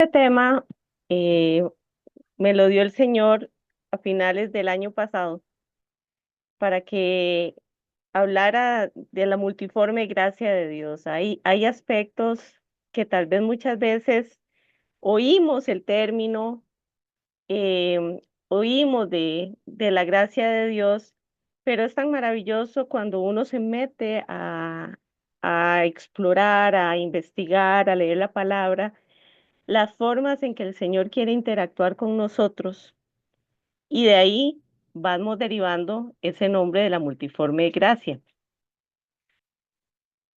Este tema eh, me lo dio el Señor a finales del año pasado para que hablara de la multiforme gracia de Dios. Hay aspectos que tal vez muchas veces oímos el término, oímos de la gracia de Dios, pero es tan maravilloso cuando uno se mete a explorar, a investigar, a leer la palabra, las formas en que el Señor quiere interactuar con nosotros, y de ahí vamos derivando ese nombre de la multiforme gracia.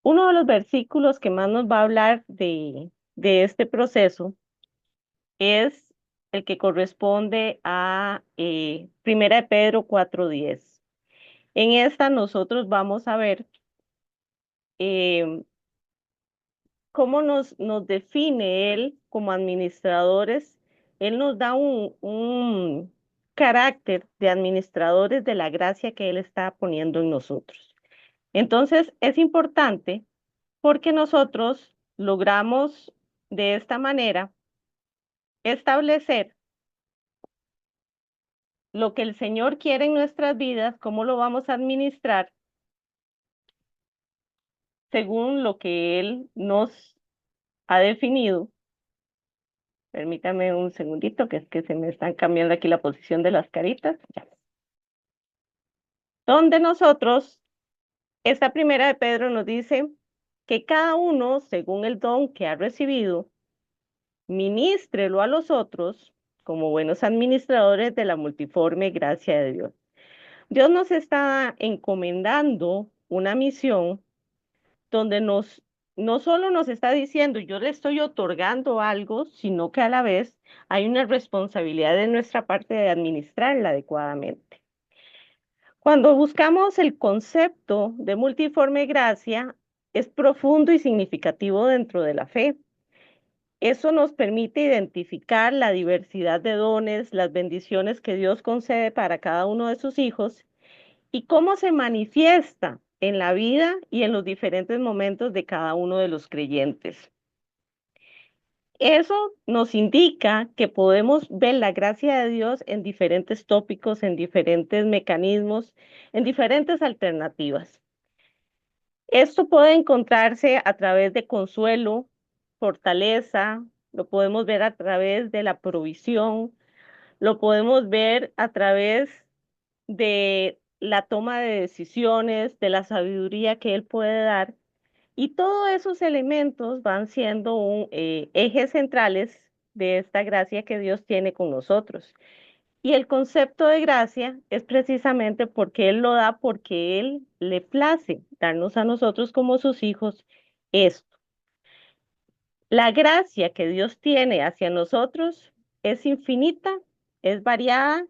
Uno de los versículos que más nos va a hablar de este proceso es el que corresponde a Primera de Pedro 4:10. En esta nosotros vamos a ver eh, cómo nos define Él como administradores. Él nos da un carácter de administradores de la gracia que Él está poniendo en nosotros. Entonces, es importante porque nosotros logramos de esta manera establecer lo que el Señor quiere en nuestras vidas, cómo lo vamos a administrar según lo que Él nos ha definido. Permítame un segundito, que es que se me están cambiando aquí la posición de las caritas. Ya. Donde nosotros, esta primera de Pedro nos dice que cada uno, según el don que ha recibido, ministrelo a los otros como buenos administradores de la multiforme gracia de Dios. Dios nos está encomendando una misión donde no solo nos está diciendo yo le estoy otorgando algo, sino que a la vez hay una responsabilidad de nuestra parte de administrarla adecuadamente. Cuando buscamos el concepto de multiforme gracia, es profundo y significativo dentro de la fe. Eso nos permite identificar la diversidad de dones, las bendiciones que Dios concede para cada uno de sus hijos y cómo se manifiesta en la vida y en los diferentes momentos de cada uno de los creyentes. Eso nos indica que podemos ver la gracia de Dios en diferentes tópicos, en diferentes mecanismos, en diferentes alternativas. Esto puede encontrarse a través de consuelo, fortaleza, lo podemos ver a través de la provisión, lo podemos ver a través de la toma de decisiones, de la sabiduría que Él puede dar. Y todos esos elementos van siendo ejes centrales de esta gracia que Dios tiene con nosotros. Y el concepto de gracia es precisamente porque Él lo da, porque Él le place darnos a nosotros como sus hijos esto. La gracia que Dios tiene hacia nosotros es infinita, es variada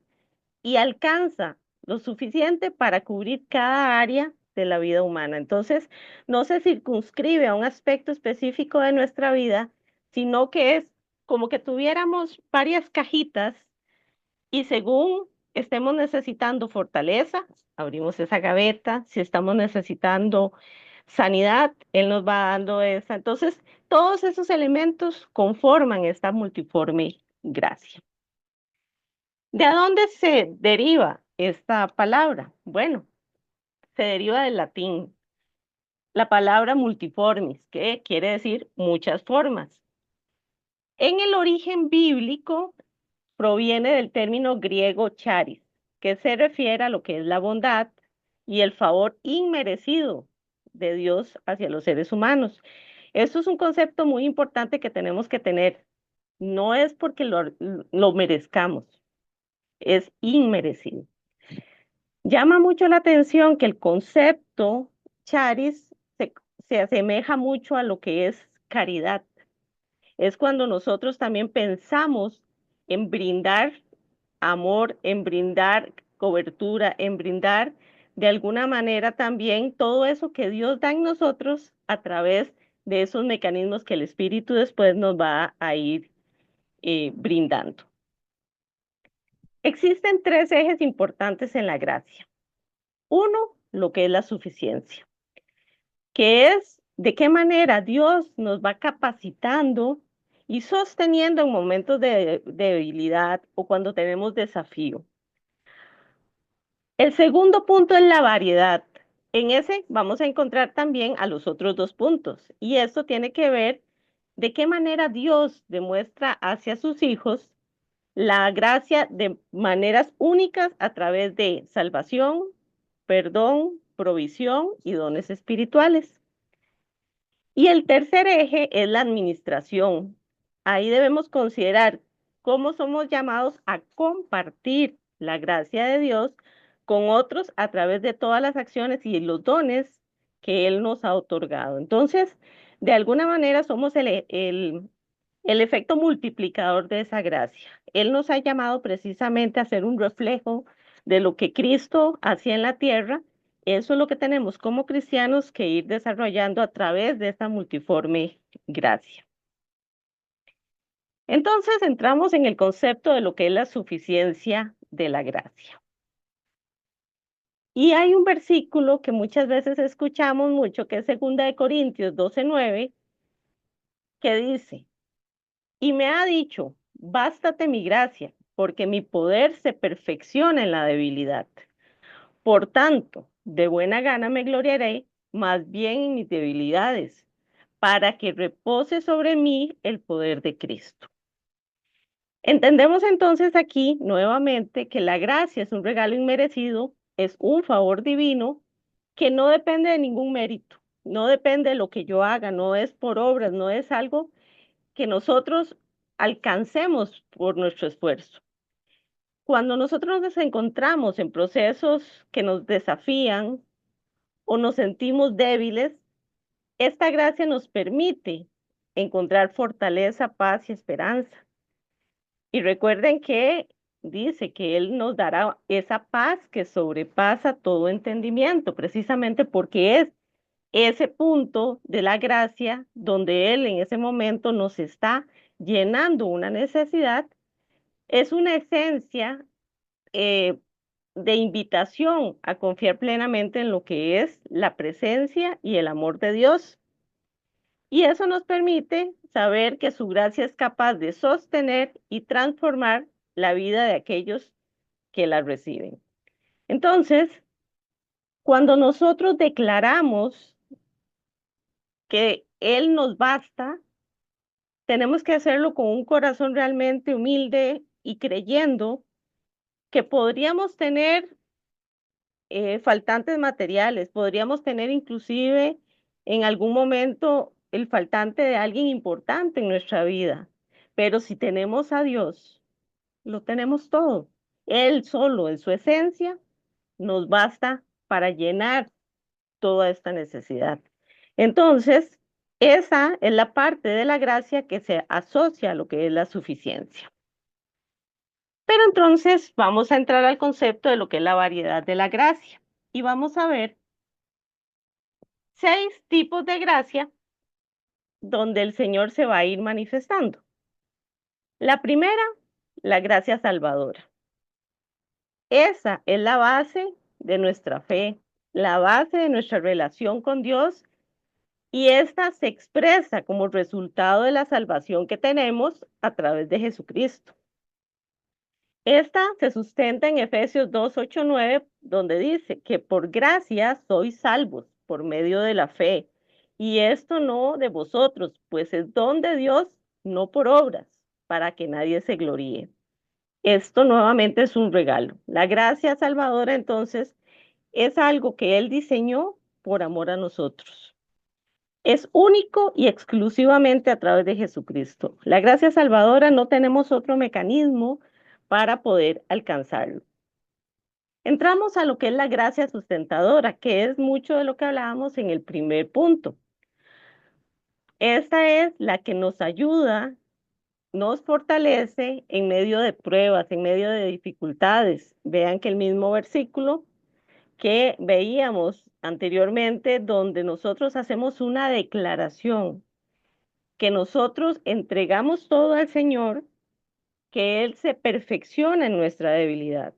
y alcanza lo suficiente para cubrir cada área de la vida humana. Entonces, no se circunscribe a un aspecto específico de nuestra vida, sino que es como que tuviéramos varias cajitas y según estemos necesitando fortaleza, abrimos esa gaveta. Si estamos necesitando sanidad, Él nos va dando esa. Entonces, todos esos elementos conforman esta multiforme gracia. ¿De dónde se deriva esta palabra? Bueno, se deriva del latín, la palabra multiformis, que quiere decir muchas formas. En el origen bíblico proviene del término griego charis, que se refiere a lo que es la bondad y el favor inmerecido de Dios hacia los seres humanos. Esto es un concepto muy importante que tenemos que tener. No es porque lo merezcamos, es inmerecido. Llama mucho la atención que el concepto charis se asemeja mucho a lo que es caridad. Es cuando nosotros también pensamos en brindar amor, en brindar cobertura, en brindar de alguna manera también todo eso que Dios da en nosotros a través de esos mecanismos que el Espíritu después nos va a ir brindando. Existen tres ejes importantes en la gracia. Uno, lo que es la suficiencia, que es de qué manera Dios nos va capacitando y sosteniendo en momentos de debilidad o cuando tenemos desafío. El segundo punto es la variedad. En ese vamos a encontrar también a los otros dos puntos, y esto tiene que ver de qué manera Dios demuestra hacia sus hijos la gracia de maneras únicas a través de salvación, perdón, provisión y dones espirituales. Y el tercer eje es la administración. Ahí debemos considerar cómo somos llamados a compartir la gracia de Dios con otros a través de todas las acciones y los dones que Él nos ha otorgado. Entonces, de alguna manera somos el efecto multiplicador de esa gracia. Él nos ha llamado precisamente a ser un reflejo de lo que Cristo hacía en la tierra. Eso es lo que tenemos como cristianos que ir desarrollando a través de esta multiforme gracia. Entonces entramos en el concepto de lo que es la suficiencia de la gracia. Y hay un versículo que muchas veces escuchamos mucho, que es 2 Corintios 12:9, que dice: y me ha dicho, bástate mi gracia, porque mi poder se perfecciona en la debilidad. Por tanto, de buena gana me gloriaré más bien en mis debilidades, para que repose sobre mí el poder de Cristo. Entendemos entonces aquí nuevamente que la gracia es un regalo inmerecido, es un favor divino que no depende de ningún mérito, no depende de lo que yo haga, no es por obras, no es algo que nosotros alcancemos por nuestro esfuerzo. Cuando nosotros nos encontramos en procesos que nos desafían o nos sentimos débiles, esta gracia nos permite encontrar fortaleza, paz y esperanza. Y recuerden que dice que Él nos dará esa paz que sobrepasa todo entendimiento, precisamente porque es ese punto de la gracia donde Él en ese momento nos está llenando una necesidad. Es una esencia eh, de invitación a confiar plenamente en lo que es la presencia y el amor de Dios. Y eso nos permite saber que su gracia es capaz de sostener y transformar la vida de aquellos que la reciben. Entonces, cuando nosotros declaramos que Él nos basta, tenemos que hacerlo con un corazón realmente humilde y creyendo que podríamos tener faltantes materiales, podríamos tener inclusive en algún momento el faltante de alguien importante en nuestra vida, pero si tenemos a Dios, lo tenemos todo. Él solo en su esencia nos basta para llenar toda esta necesidad. Entonces, esa es la parte de la gracia que se asocia a lo que es la suficiencia. Pero entonces vamos a entrar al concepto de lo que es la variedad de la gracia y vamos a ver 6 tipos de gracia donde el Señor se va a ir manifestando. La primera, la gracia salvadora. Esa es la base de nuestra fe, la base de nuestra relación con Dios, y esta se expresa como resultado de la salvación que tenemos a través de Jesucristo. Esta se sustenta en Efesios 2:8-9, donde dice que por gracia sois salvos por medio de la fe, y esto no de vosotros, pues es don de Dios, no por obras, para que nadie se gloríe. Esto nuevamente es un regalo. La gracia salvadora entonces es algo que Él diseñó por amor a nosotros. Es único y exclusivamente a través de Jesucristo. La gracia salvadora no tenemos otro mecanismo para poder alcanzarlo. Entramos a lo que es la gracia sustentadora, que es mucho de lo que hablábamos en el primer punto. Esta es la que nos ayuda, nos fortalece en medio de pruebas, en medio de dificultades. Vean que el mismo versículo que veíamos anteriormente, donde nosotros hacemos una declaración, que nosotros entregamos todo al Señor, que Él se perfecciona en nuestra debilidad.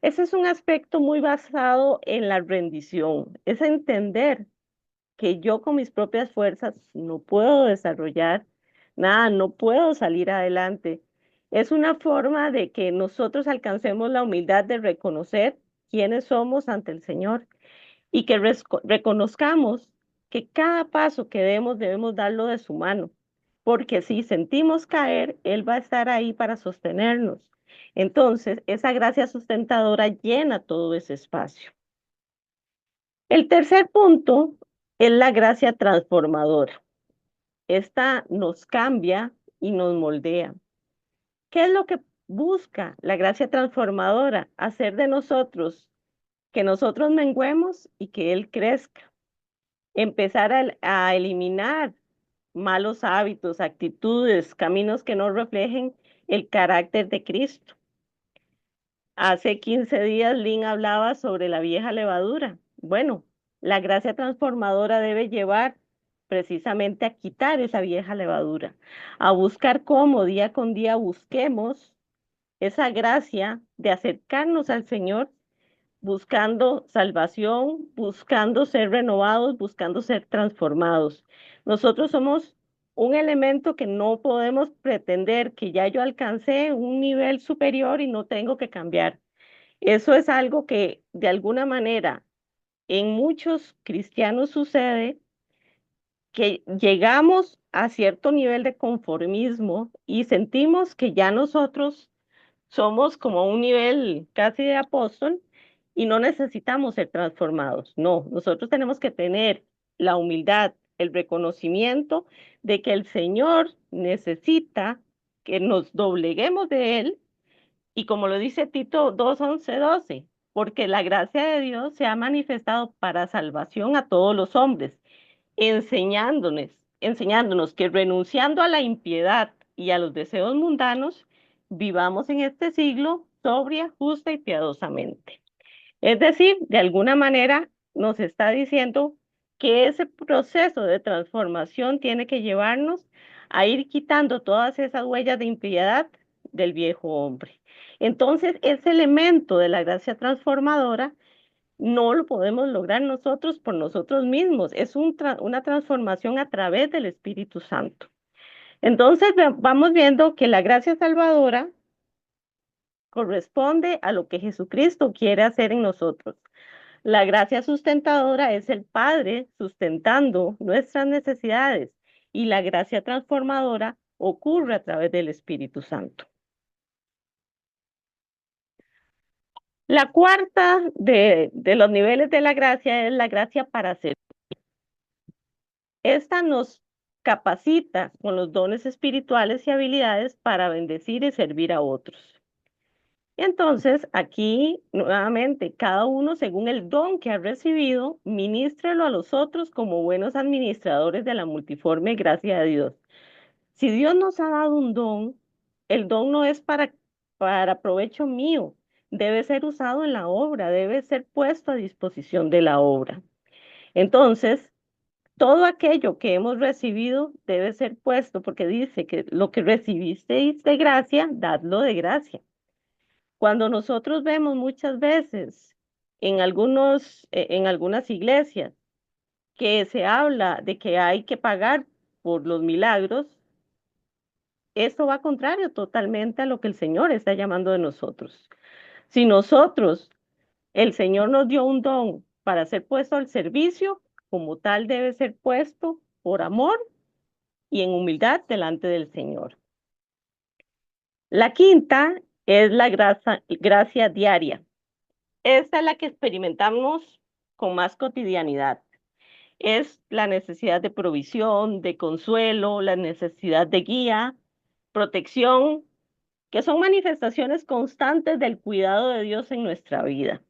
Ese es un aspecto muy basado en la rendición, es entender que yo con mis propias fuerzas no puedo desarrollar nada, no puedo salir adelante. Es una forma de que nosotros alcancemos la humildad de reconocer quiénes somos ante el Señor y que reconozcamos que cada paso que demos debemos darlo de su mano, porque si sentimos caer, Él va a estar ahí para sostenernos. Entonces, esa gracia sustentadora llena todo ese espacio. El tercer punto es la gracia transformadora. Esta nos cambia y nos moldea. ¿Qué es lo que busca la gracia transformadora? Hacer de nosotros que nosotros menguemos y que Él crezca. Empezar a eliminar malos hábitos, actitudes, caminos que no reflejen el carácter de Cristo. Hace 15 días Lynn hablaba sobre la vieja levadura. Bueno, la gracia transformadora debe llevar precisamente a quitar esa vieja levadura, a buscar cómo día con día busquemos esa gracia de acercarnos al Señor buscando salvación, buscando ser renovados, buscando ser transformados. Nosotros somos un elemento que no podemos pretender que ya yo alcancé un nivel superior y no tengo que cambiar. Eso es algo que de alguna manera en muchos cristianos sucede, que llegamos a cierto nivel de conformismo y sentimos que ya nosotros somos como un nivel casi de apóstol y no necesitamos ser transformados. No, nosotros tenemos que tener la humildad, el reconocimiento de que el Señor necesita que nos dobleguemos de Él y como lo dice Tito 2, 11, 12, porque la gracia de Dios se ha manifestado para salvación a todos los hombres, enseñándonos, enseñándonos que renunciando a la impiedad y a los deseos mundanos, vivamos en este siglo sobria, justa y piadosamente. Es decir, de alguna manera nos está diciendo que ese proceso de transformación tiene que llevarnos a ir quitando todas esas huellas de impiedad del viejo hombre. Entonces, ese elemento de la gracia transformadora no lo podemos lograr nosotros por nosotros mismos. Es una transformación a través del Espíritu Santo. Entonces, vamos viendo que la gracia salvadora corresponde a lo que Jesucristo quiere hacer en nosotros. La gracia sustentadora es el Padre sustentando nuestras necesidades y la gracia transformadora ocurre a través del Espíritu Santo. La cuarta de los niveles de la gracia es la gracia para ser. Esta nos capacita con los dones espirituales y habilidades para bendecir y servir a otros. Entonces, aquí nuevamente, cada uno según el don que ha recibido, ministrelo a los otros como buenos administradores de la multiforme gracia de Dios. Si Dios nos ha dado un don, el don no es para provecho mío, debe ser usado en la obra, debe ser puesto a disposición de la obra. Entonces, todo aquello que hemos recibido debe ser puesto, porque dice que lo que recibisteis de gracia, dadlo de gracia. Cuando nosotros vemos muchas veces en algunas iglesias que se habla de que hay que pagar por los milagros, esto va contrario totalmente a lo que el Señor está llamando de nosotros. Si nosotros, el Señor nos dio un don para ser puesto al servicio, como tal debe ser puesto por amor y en humildad delante del Señor. La quinta es la gracia diaria. Esta es la que experimentamos con más cotidianidad. Es la necesidad de provisión, de consuelo, la necesidad de guía, protección, que son manifestaciones constantes del cuidado de Dios en nuestra vida.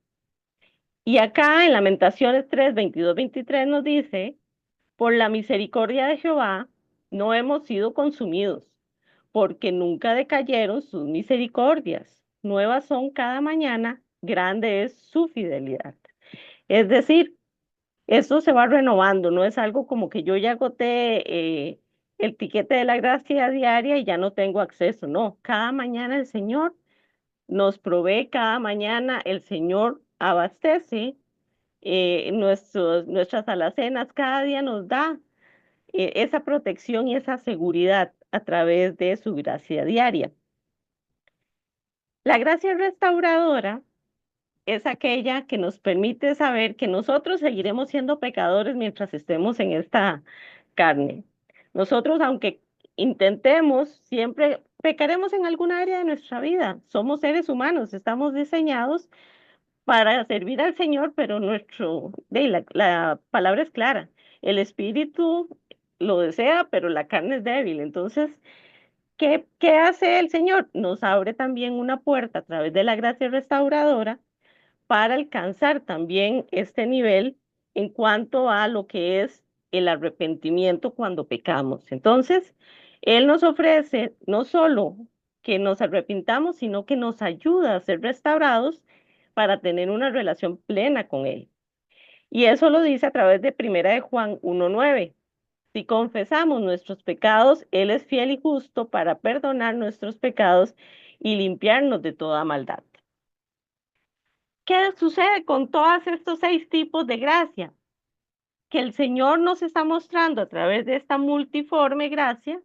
Y acá en Lamentaciones 3, 22, 23 nos dice, por la misericordia de Jehová no hemos sido consumidos, porque nunca decayeron sus misericordias. Nuevas son cada mañana, grande es su fidelidad. Es decir, esto se va renovando, no es algo como que yo ya agoté el tiquete de la gracia diaria y ya no tengo acceso. No, cada mañana el Señor nos provee, cada mañana el Señor abastece nuestras alacenas, cada día nos da esa protección y esa seguridad. a través de su gracia diaria. La gracia restauradora es aquella que nos permite saber que nosotros seguiremos siendo pecadores mientras estemos en esta carne. Nosotros, aunque intentemos, siempre pecaremos en alguna área de nuestra vida. Somos seres humanos, estamos diseñados para servir al Señor, pero la palabra es clara. El espíritu lo desea, pero la carne es débil. Entonces, ¿qué hace el Señor? Nos abre también una puerta a través de la gracia restauradora para alcanzar también este nivel en cuanto a lo que es el arrepentimiento cuando pecamos. Entonces, Él nos ofrece no solo que nos arrepintamos, sino que nos ayuda a ser restaurados para tener una relación plena con Él. Y eso lo dice a través de Primera de Juan 1:9. Si confesamos nuestros pecados, Él es fiel y justo para perdonar nuestros pecados y limpiarnos de toda maldad. ¿Qué sucede con todos estos 6 tipos de gracia? Que el Señor nos está mostrando a través de esta multiforme gracia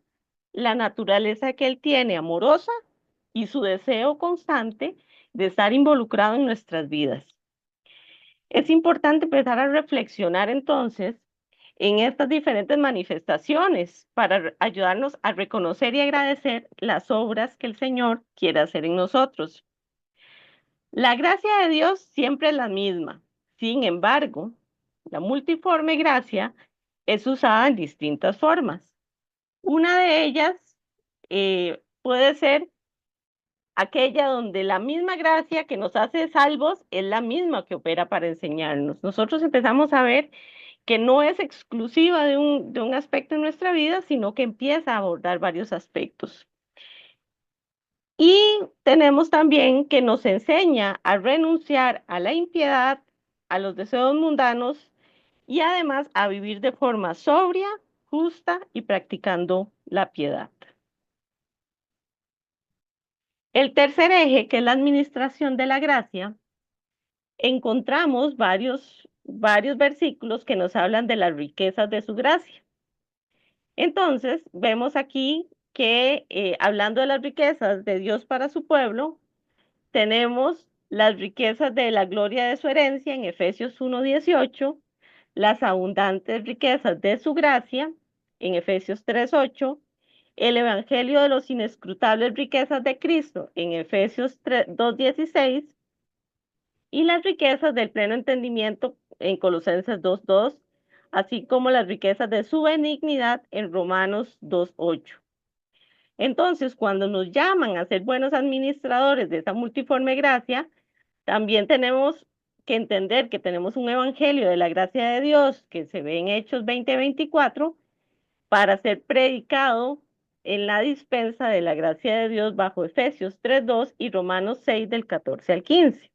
la naturaleza que Él tiene amorosa y su deseo constante de estar involucrado en nuestras vidas. Es importante empezar a reflexionar entonces en estas diferentes manifestaciones para ayudarnos a reconocer y agradecer las obras que el Señor quiere hacer en nosotros. La gracia de Dios siempre es la misma. Sin embargo, la multiforme gracia es usada en distintas formas. Una de ellas puede ser aquella donde la misma gracia que nos hace salvos es la misma que opera para enseñarnos. Nosotros empezamos a ver que no es exclusiva de un aspecto en nuestra vida, sino que empieza a abordar varios aspectos. Y tenemos también que nos enseña a renunciar a la impiedad, a los deseos mundanos y además a vivir de forma sobria, justa y practicando la piedad. El tercer eje, que es la administración de la gracia, encontramos varios versículos que nos hablan de las riquezas de su gracia. Entonces, vemos aquí que hablando de las riquezas de Dios para su pueblo, tenemos las riquezas de la gloria de su herencia en Efesios 1:18, las abundantes riquezas de su gracia en Efesios 3:8, el evangelio de los inescrutables riquezas de Cristo en Efesios 2:16 y las riquezas del pleno entendimiento en Colosenses 2:2, así como las riquezas de su benignidad en Romanos 2:8. Entonces, cuando nos llaman a ser buenos administradores de esa multiforme gracia, también tenemos que entender que tenemos un evangelio de la gracia de Dios que se ve en Hechos 20:24 para ser predicado en la dispensa de la gracia de Dios bajo Efesios 3:2 y Romanos 6 del 14 al 15.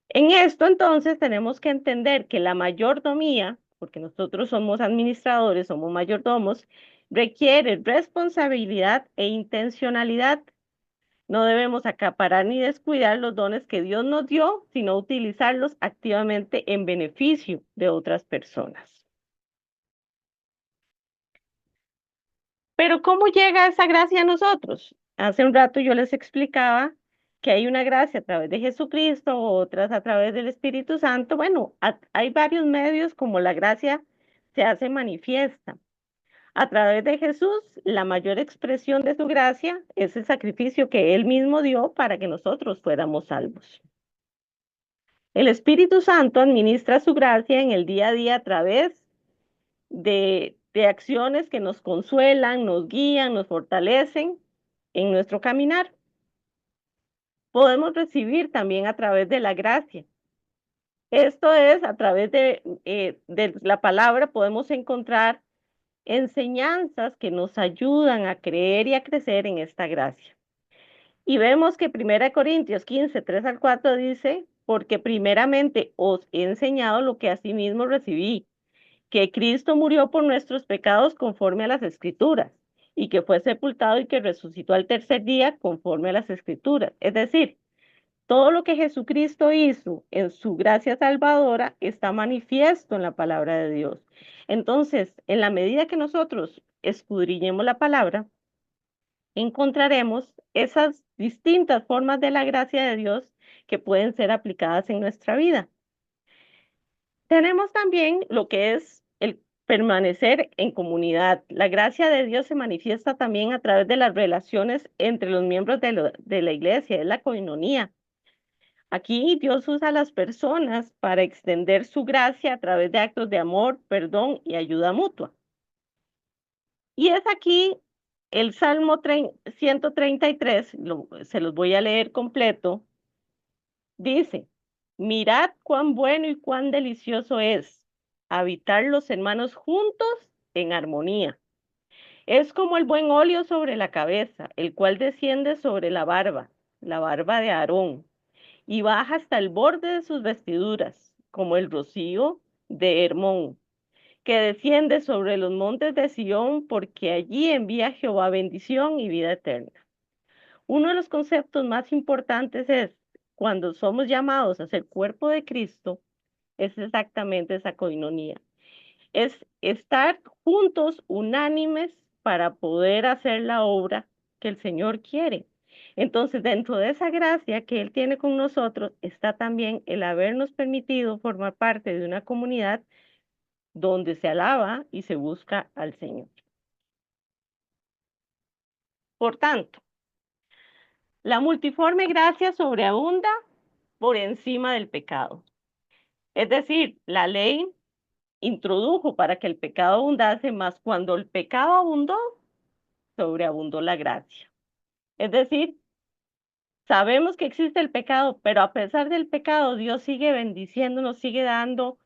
En esto entonces tenemos que entender que la mayordomía, porque nosotros somos administradores, somos mayordomos, requiere responsabilidad e intencionalidad. No debemos acaparar ni descuidar los dones que Dios nos dio, sino utilizarlos activamente en beneficio de otras personas. Pero ¿cómo llega esa gracia a nosotros? Hace un rato yo les explicaba que hay una gracia a través de Jesucristo, otras a través del Espíritu Santo. Bueno, hay varios medios como la gracia se hace manifiesta. A través de Jesús, la mayor expresión de su gracia es el sacrificio que Él mismo dio para que nosotros fuéramos salvos. El Espíritu Santo administra su gracia en el día a día a través de acciones que nos consuelan, nos guían, nos fortalecen en nuestro caminar. Podemos recibir también a través de la gracia. Esto es, a través de la palabra podemos encontrar enseñanzas que nos ayudan a creer y a crecer en esta gracia. Y vemos que 1 Corintios 3 al 4 dice, porque primeramente os he enseñado lo que asimismo recibí, que Cristo murió por nuestros pecados conforme a las Escrituras, y que fue sepultado y que resucitó al tercer día conforme a las Escrituras. Es decir, todo lo que Jesucristo hizo en su gracia salvadora está manifiesto en la palabra de Dios. Entonces, en la medida que nosotros escudriñemos la palabra, encontraremos esas distintas formas de la gracia de Dios que pueden ser aplicadas en nuestra vida. Tenemos también lo que es el permanecer en comunidad. La gracia de Dios se manifiesta también a través de las relaciones entre los miembros de la iglesia, es la coinonía. Aquí Dios usa a las personas para extender su gracia a través de actos de amor, perdón y ayuda mutua. Y es aquí el Salmo 133, se los voy a leer completo. Dice, mirad cuán bueno y cuán delicioso es habitar los hermanos juntos en armonía. Es como el buen óleo sobre la cabeza, el cual desciende sobre la barba de Aarón, y baja hasta el borde de sus vestiduras, como el rocío de Hermón, que desciende sobre los montes de Sión, porque allí envía Jehová bendición y vida eterna. Uno de los conceptos más importantes es, cuando somos llamados a ser cuerpo de Cristo, es exactamente esa coinonía. Es estar juntos, unánimes, para poder hacer la obra que el Señor quiere. Entonces, dentro de esa gracia que Él tiene con nosotros, está también el habernos permitido formar parte de una comunidad donde se alaba y se busca al Señor. Por tanto, la multiforme gracia sobreabunda por encima del pecado. Es decir, la ley introdujo para que el pecado abundase, más cuando el pecado abundó, sobreabundó la gracia. Es decir, sabemos que existe el pecado, pero a pesar del pecado, Dios sigue bendiciéndonos, sigue dando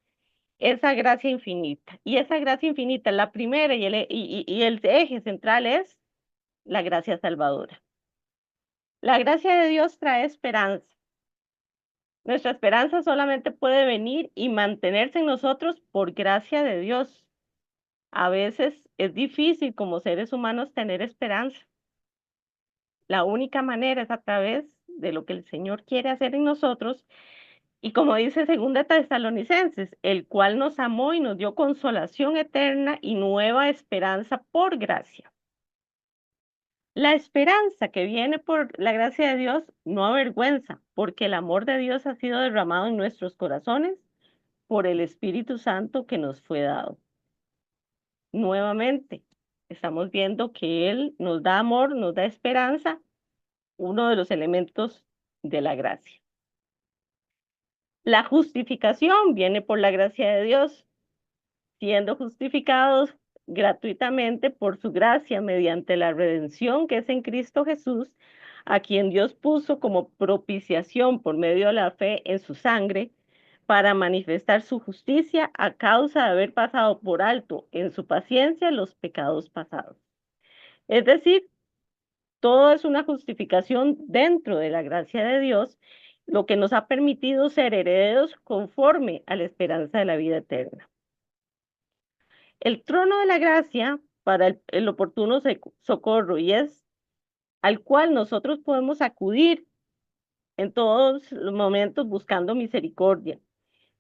esa gracia infinita. Y esa gracia infinita, la primera y el eje central es la gracia salvadora. La gracia de Dios trae esperanza. Nuestra esperanza solamente puede venir y mantenerse en nosotros por gracia de Dios. A veces es difícil como seres humanos tener esperanza. La única manera es a través de lo que el Señor quiere hacer en nosotros. Y como dice 2 Tesalonicenses, el cual nos amó y nos dio consolación eterna y nueva esperanza por gracia. La esperanza que viene por la gracia de Dios no avergüenza, porque el amor de Dios ha sido derramado en nuestros corazones por el Espíritu Santo que nos fue dado. Nuevamente, estamos viendo que Él nos da amor, nos da esperanza, uno de los elementos de la gracia. La justificación viene por la gracia de Dios, siendo justificados gratuitamente por su gracia mediante la redención que es en Cristo Jesús, a quien Dios puso como propiciación por medio de la fe en su sangre, para manifestar su justicia a causa de haber pasado por alto en su paciencia los pecados pasados. Es decir, todo es una justificación dentro de la gracia de Dios, lo que nos ha permitido ser herederos conforme a la esperanza de la vida eterna. El trono de la gracia para el oportuno socorro, y es al cual nosotros podemos acudir en todos los momentos buscando misericordia.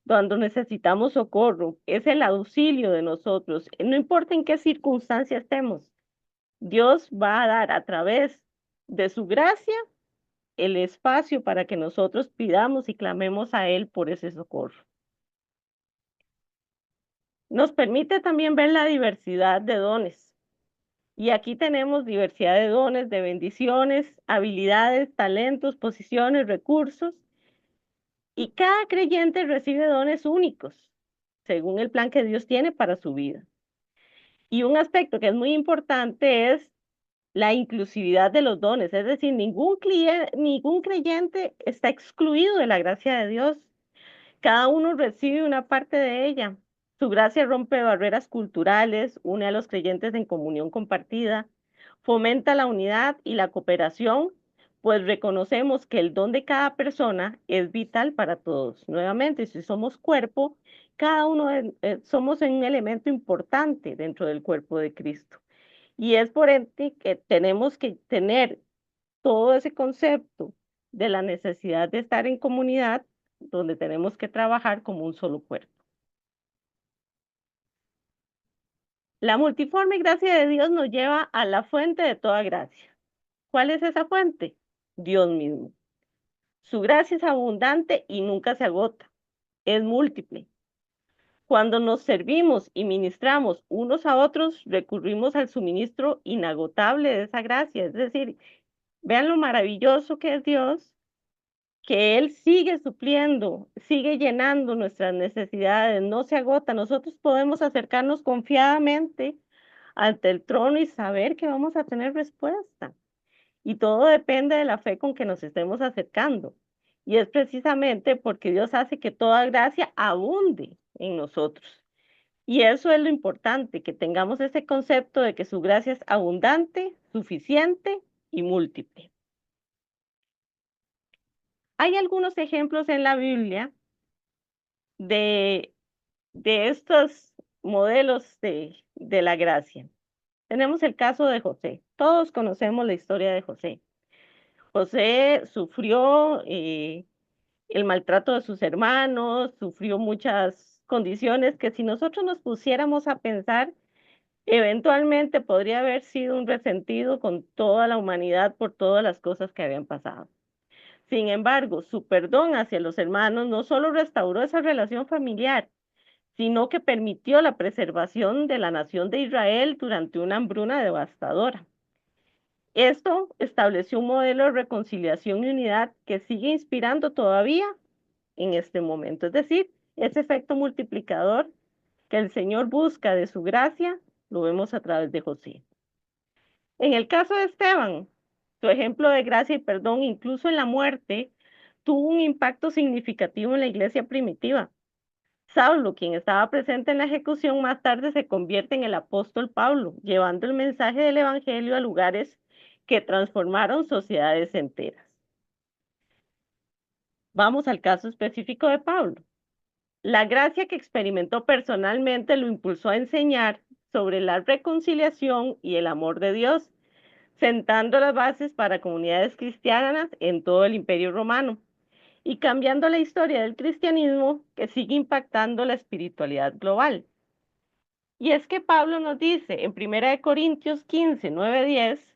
Cuando necesitamos socorro, es el auxilio de nosotros. No importa en qué circunstancia estemos, Dios va a dar a través de su gracia el espacio para que nosotros pidamos y clamemos a Él por ese socorro. Nos permite también ver la diversidad de dones. Y aquí tenemos diversidad de dones, de bendiciones, habilidades, talentos, posiciones, recursos. Y cada creyente recibe dones únicos, según el plan que Dios tiene para su vida. Y un aspecto que es muy importante es la inclusividad de los dones, es decir, ningún creyente está excluido de la gracia de Dios. Cada uno recibe una parte de ella. Su gracia rompe barreras culturales, une a los creyentes en comunión compartida, fomenta la unidad y la cooperación, pues reconocemos que el don de cada persona es vital para todos. Nuevamente, si somos cuerpo, cada uno somos un elemento importante dentro del cuerpo de Cristo. Y es por ende que tenemos que tener todo ese concepto de la necesidad de estar en comunidad, donde tenemos que trabajar como un solo cuerpo. La multiforme gracia de Dios nos lleva a la fuente de toda gracia. ¿Cuál es esa fuente? Dios mismo. Su gracia es abundante y nunca se agota, es múltiple. Cuando nos servimos y ministramos unos a otros, recurrimos al suministro inagotable de esa gracia. Es decir, vean lo maravilloso que es Dios, que Él sigue supliendo, sigue llenando nuestras necesidades, no se agota. Nosotros podemos acercarnos confiadamente ante el trono y saber que vamos a tener respuesta. Y todo depende de la fe con que nos estemos acercando. Y es precisamente porque Dios hace que toda gracia abunde en nosotros. Y eso es lo importante, que tengamos ese concepto de que su gracia es abundante, suficiente y múltiple. Hay algunos ejemplos en la Biblia de, de estos modelos de la gracia. Tenemos el caso de José. Todos conocemos la historia de José. José sufrió el maltrato de sus hermanos, sufrió muchas condiciones que si nosotros nos pusiéramos a pensar, eventualmente podría haber sido un resentido con toda la humanidad por todas las cosas que habían pasado. Sin embargo, su perdón hacia los hermanos no solo restauró esa relación familiar, sino que permitió la preservación de la nación de Israel durante una hambruna devastadora. Esto estableció un modelo de reconciliación y unidad que sigue inspirando todavía en este momento. Es decir, ese efecto multiplicador que el Señor busca de su gracia, lo vemos a través de José. En el caso de Esteban, su ejemplo de gracia y perdón, incluso en la muerte, tuvo un impacto significativo en la iglesia primitiva. Saulo, quien estaba presente en la ejecución, más tarde se convierte en el apóstol Pablo, llevando el mensaje del Evangelio a lugares que transformaron sociedades enteras. Vamos al caso específico de Pablo. La gracia que experimentó personalmente lo impulsó a enseñar sobre la reconciliación y el amor de Dios, sentando las bases para comunidades cristianas en todo el Imperio Romano y cambiando la historia del cristianismo que sigue impactando la espiritualidad global. Y es que Pablo nos dice en 1 Corintios 15, 9, 10,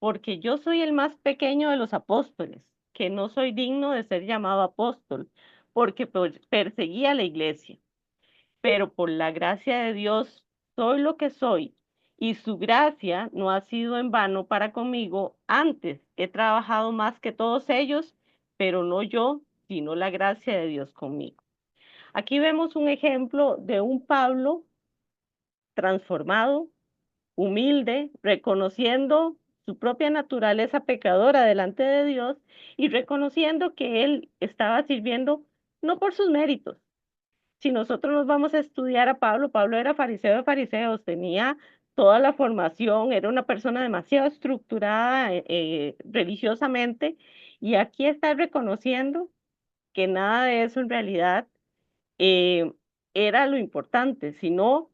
porque yo soy el más pequeño de los apóstoles, que no soy digno de ser llamado apóstol, porque perseguía la iglesia, pero por la gracia de Dios soy lo que soy, y su gracia no ha sido en vano para conmigo. Antes he trabajado más que todos ellos, pero no yo, sino la gracia de Dios conmigo. Aquí vemos un ejemplo de un Pablo transformado, humilde, reconociendo su propia naturaleza pecadora delante de Dios y reconociendo que él estaba sirviendo no por sus méritos. Si nosotros nos vamos a estudiar a Pablo, Pablo era fariseo de fariseos, tenía toda la formación, era una persona demasiado estructurada religiosamente, y aquí está reconociendo que nada de eso en realidad eh, era lo importante, sino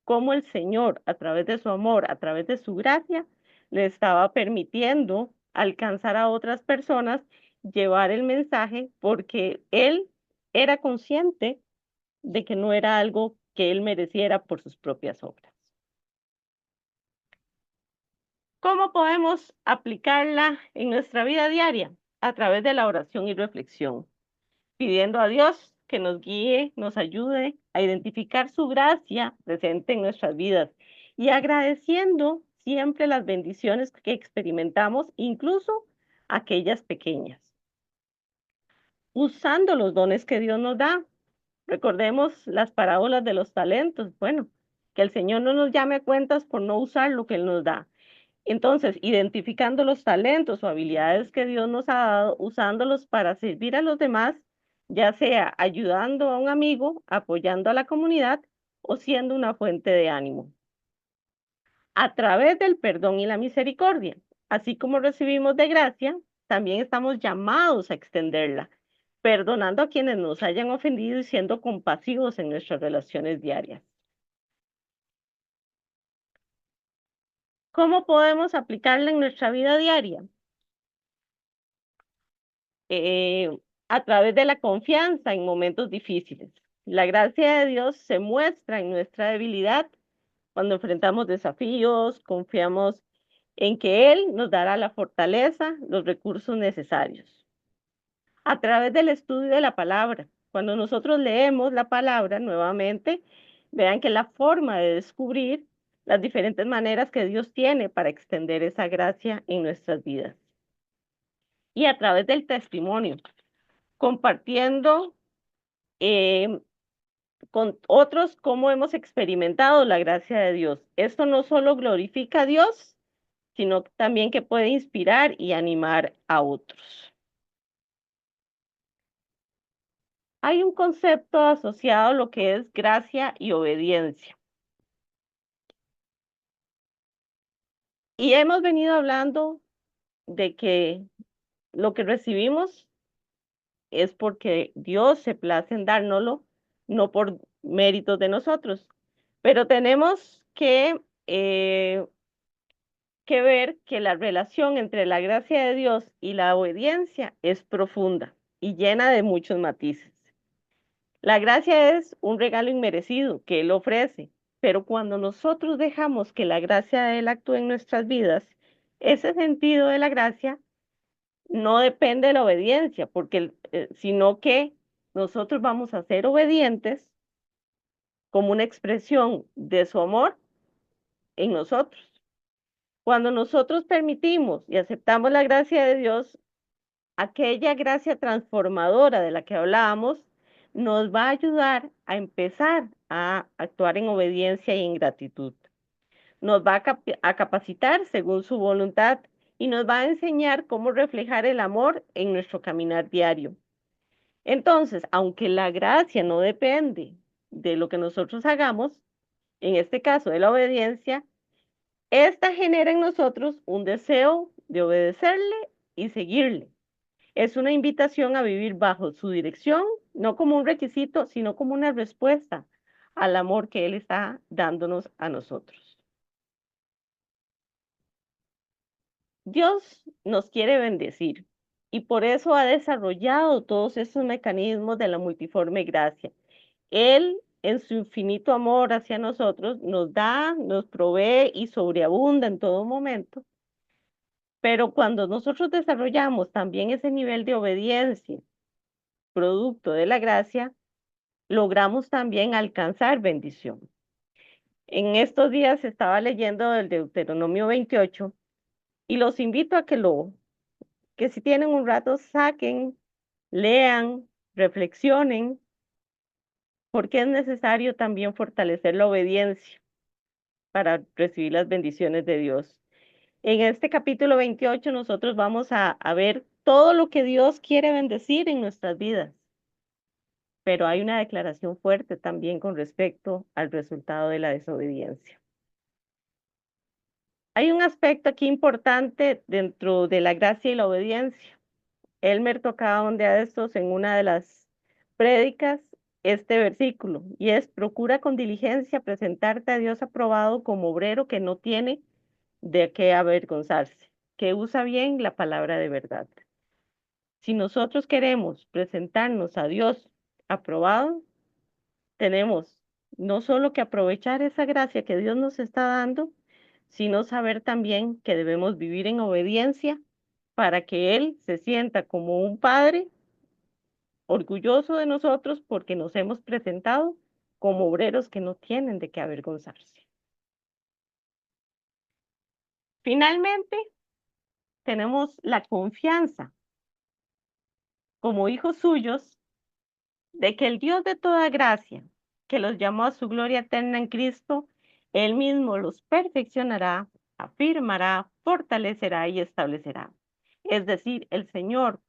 cómo el Señor, a través de su amor, a través de su gracia, le estaba permitiendo alcanzar a otras personas, llevar el mensaje, porque él era consciente de que no era algo que él mereciera por sus propias obras. ¿Cómo podemos aplicarla en nuestra vida diaria? A través de la oración y reflexión, pidiendo a Dios que nos guíe, nos ayude a identificar su gracia presente en nuestras vidas y agradeciendo siempre las bendiciones que experimentamos, incluso aquellas pequeñas, usando los dones que Dios nos da. Recordemos las parábolas de los talentos. Bueno, que el Señor no nos llame a cuentas por no usar lo que Él nos da. Entonces, identificando los talentos o habilidades que Dios nos ha dado, usándolos para servir a los demás, ya sea ayudando a un amigo, apoyando a la comunidad o siendo una fuente de ánimo. A través del perdón y la misericordia, así como recibimos de gracia, también estamos llamados a extenderla, perdonando a quienes nos hayan ofendido y siendo compasivos en nuestras relaciones diarias. ¿Cómo podemos aplicarla en nuestra vida diaria? eh, a través de la confianza en momentos difíciles. La gracia de Dios se muestra en nuestra debilidad Cuando enfrentamos desafíos, confiamos en que Él nos dará la fortaleza, los recursos necesarios. A través del estudio de la palabra, cuando nosotros leemos la palabra nuevamente, vean que la forma de descubrir las diferentes maneras que Dios tiene para extender esa gracia en nuestras vidas. Y a través del testimonio, compartiendo eh, con otros cómo hemos experimentado la gracia de Dios. Esto no solo glorifica a Dios, sino también que puede inspirar y animar a otros. Hay un concepto asociado a lo que es gracia y obediencia. Y hemos venido hablando de que lo que recibimos es porque Dios se place en dárnoslo, no por méritos de nosotros. Pero tenemos que ver que la relación entre la gracia de Dios y la obediencia es profunda y llena de muchos matices. La gracia es un regalo inmerecido que Él ofrece, pero cuando nosotros dejamos que la gracia de Él actúe en nuestras vidas, ese sentido de la gracia no depende de la obediencia, sino que nosotros vamos a ser obedientes como una expresión de su amor en nosotros. Cuando nosotros permitimos y aceptamos la gracia de Dios, aquella gracia transformadora de la que hablábamos, nos va a ayudar a empezar a actuar en obediencia y en gratitud. Nos va a capacitar según su voluntad y nos va a enseñar cómo reflejar el amor en nuestro caminar diario. Entonces, aunque la gracia no depende de lo que nosotros hagamos, en este caso de la obediencia, esta genera en nosotros un deseo de obedecerle y seguirle. Es una invitación a vivir bajo su dirección, no como un requisito, sino como una respuesta al amor que Él está dándonos a nosotros. Dios nos quiere bendecir y por eso ha desarrollado todos esos mecanismos de la multiforme gracia. Él, en su infinito amor hacia nosotros, nos da, nos provee y sobreabunda en todo momento. Pero cuando nosotros desarrollamos también ese nivel de obediencia, producto de la gracia, logramos también alcanzar bendición. En estos días estaba leyendo el Deuteronomio 28 y los invito a que si tienen un rato saquen, lean, reflexionen, porque es necesario también fortalecer la obediencia para recibir las bendiciones de Dios. En este capítulo 28 nosotros vamos a ver todo lo que Dios quiere bendecir en nuestras vidas, pero hay una declaración fuerte también con respecto al resultado de la desobediencia. Hay un aspecto aquí importante dentro de la gracia y la obediencia. Elmer tocaba un día de estos en una de las prédicas este versículo, y es: procura con diligencia presentarte a Dios aprobado como obrero que no tiene de qué avergonzarse, que usa bien la palabra de verdad. Si nosotros queremos presentarnos a Dios aprobado, tenemos no solo que aprovechar esa gracia que Dios nos está dando, sino saber también que debemos vivir en obediencia para que Él se sienta como un padre orgulloso de nosotros porque nos hemos presentado como obreros que no tienen de qué avergonzarse. Finalmente, tenemos la confianza como hijos suyos de que el Dios de toda gracia, que los llamó a su gloria eterna en Cristo, Él mismo los perfeccionará, afirmará, fortalecerá y establecerá. Es decir, el Señor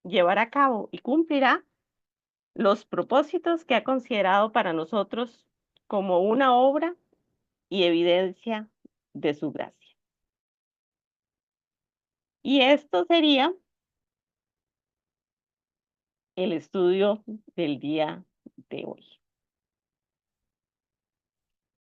llevará a cabo y cumplirá los propósitos que ha considerado para nosotros como una obra y evidencia de su gracia. Y esto sería el estudio del día de hoy.